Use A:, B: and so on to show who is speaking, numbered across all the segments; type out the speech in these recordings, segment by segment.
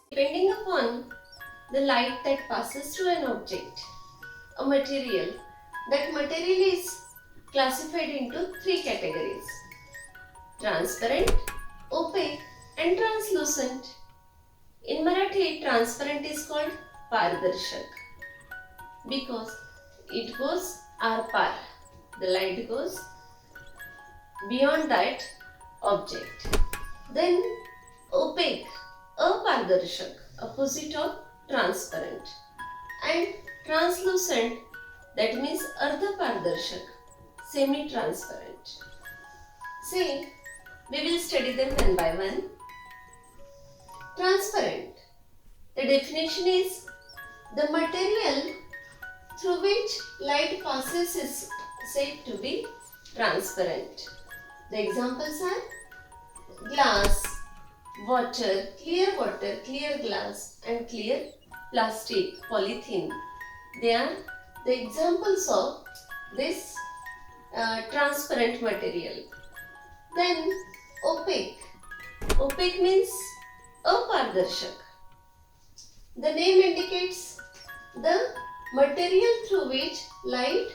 A: Depending upon the light that passes through an object, a material, that material is classified into three categories: transparent, opaque and translucent. In Marathi, transparent is called pardarshak because it goes par. The light goes beyond that object. Then opaque, apardarshak, opposite of transparent, and translucent, that means ardhapardarshak, semi-transparent. See, we will study them one by one. Transparent. The definition is the material through which light passes is said to be transparent. The examples are glass, water, clear glass and clear plastic, polythene. They are the examples of this transparent material. Then opaque. Opaque means apardarshak. The name indicates the material through which light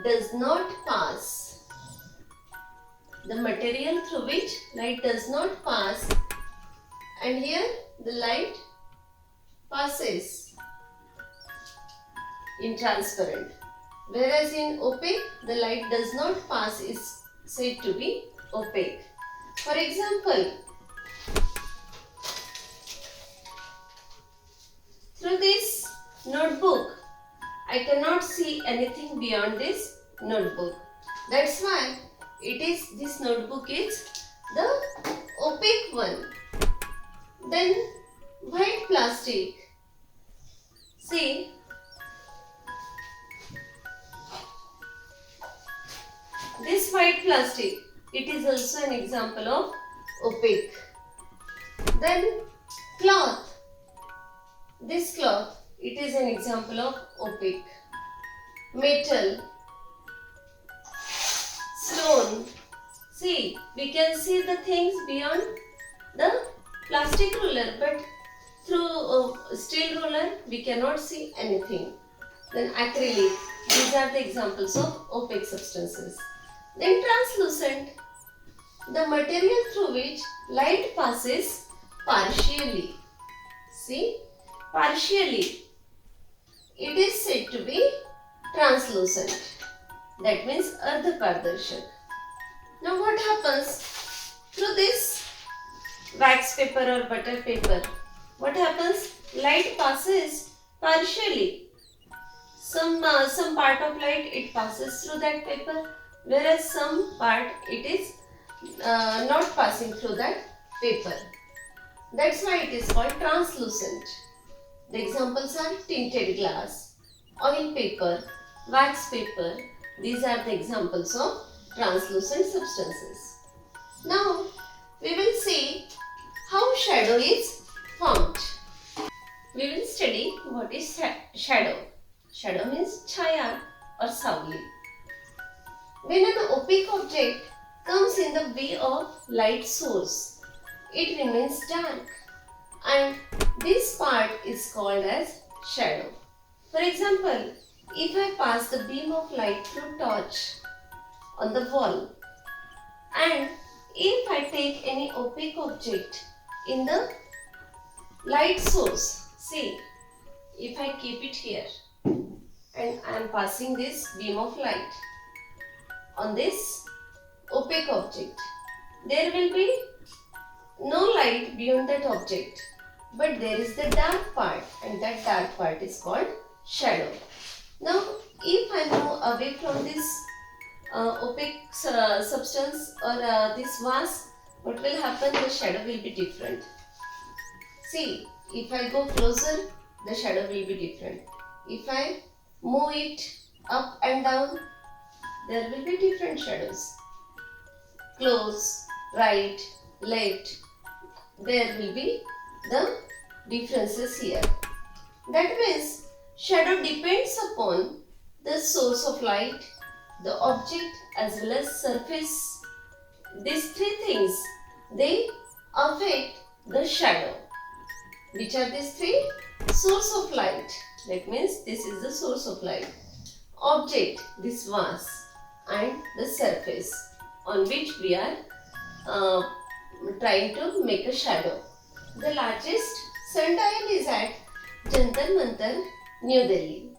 A: does not pass. The material through which light does not pass, and here the light passes in transparent, whereas in opaque the light does not pass is said to be opaque. For example, through this notebook I cannot see anything beyond this notebook. That's why this notebook is the opaque one. Then white plastic. See, this white plastic, it is also an example of opaque. Then cloth. This cloth, it is an example of opaque. Metal, stone. See, we can see the things beyond the plastic ruler, but through steel ruler we cannot see anything. Then acrylic. These are the examples of opaque substances. Then translucent, the material through which light passes partially. See, partially. It is said to be translucent. That means ardhapardarshak. Now what happens through this wax paper or butter paper? What happens? Light passes partially. Some part of light it passes through that paper, whereas some part it is not passing through that paper. That's why it is called translucent. The examples are tinted glass, oil paper, wax paper. These are the examples of translucent substances. Now we will see how shadow is formed. We will study what is shadow. Shadow means chaya or savli. When an opaque object comes in the way of light source, it remains dark, and this part is called as shadow. For example, if I pass the beam of light through torch on the wall, and if I take any opaque object in the light source, see, if I keep it here and I am passing this beam of light on this opaque object, there will be no light beyond that object, but there is the dark part, and that dark part is called shadow. Now if I move away from this opaque substance or this vase, what will happen? The shadow will be different. See, if I go closer, the shadow will be different. If I move it up and down, there will be different shadows. Close, right, left, there will be the differences here. That means shadow depends upon the source of light, the object as well as surface these three things, they affect the shadow. Which are these three? Source of light. That means this is the source of light. Object, this vase, and the surface on which we are trying to make a shadow. The largest sundial is at Jantar Mantar, New Delhi.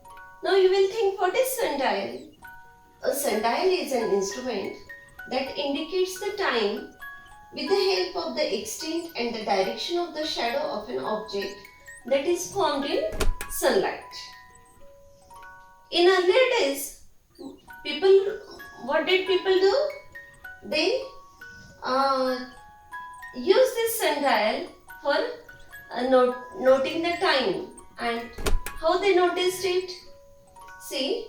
A: Now you will think, what is sundial? A sundial is an instrument that indicates the time with the help of the extent and the direction of the shadow of an object that is formed in sunlight. In earlier days, what did people do? They use this sundial for noting the time. And how they noticed it? See,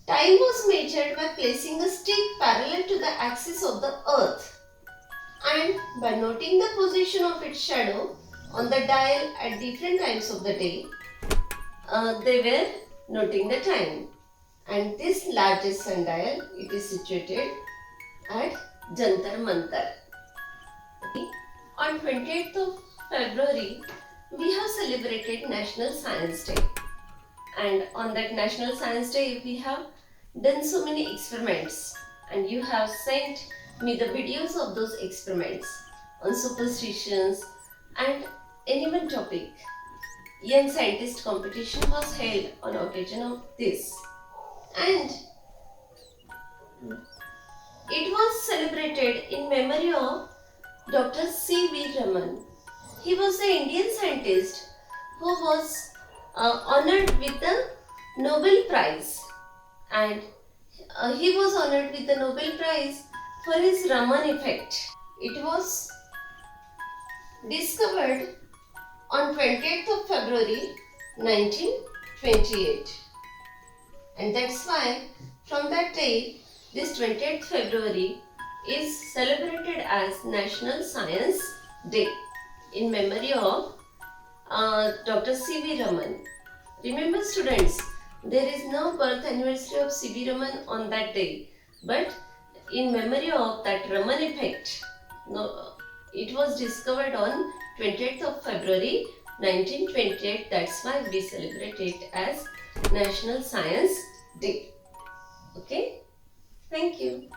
A: time was measured by placing a stick parallel to the axis of the earth, and by noting the position of its shadow on the dial at different times of the day, they were noting the time. And this largest sundial, it is situated at Jantar Mantar. On 28th of February, we have celebrated National Science Day. And on that National Science Day, we have done so many experiments. And you have sent me the videos of those experiments on superstitions and any one topic. Young scientist competition was held on occasion of this. And it was celebrated in memory of Dr. C.V. Raman. He was the Indian scientist who was honored with the Nobel Prize, and he was honored with the Nobel Prize for his Raman effect. It was discovered on 20th of February 1928, and that's why from that day this 20th February is celebrated as National Science Day in memory of Dr. C.V. Raman. Remember students, there is no birth anniversary of C.V. Raman on that day, but in memory of that Raman effect, it was discovered on 20th of February 1928. That's why we celebrate it as National Science Day. Okay? Thank you.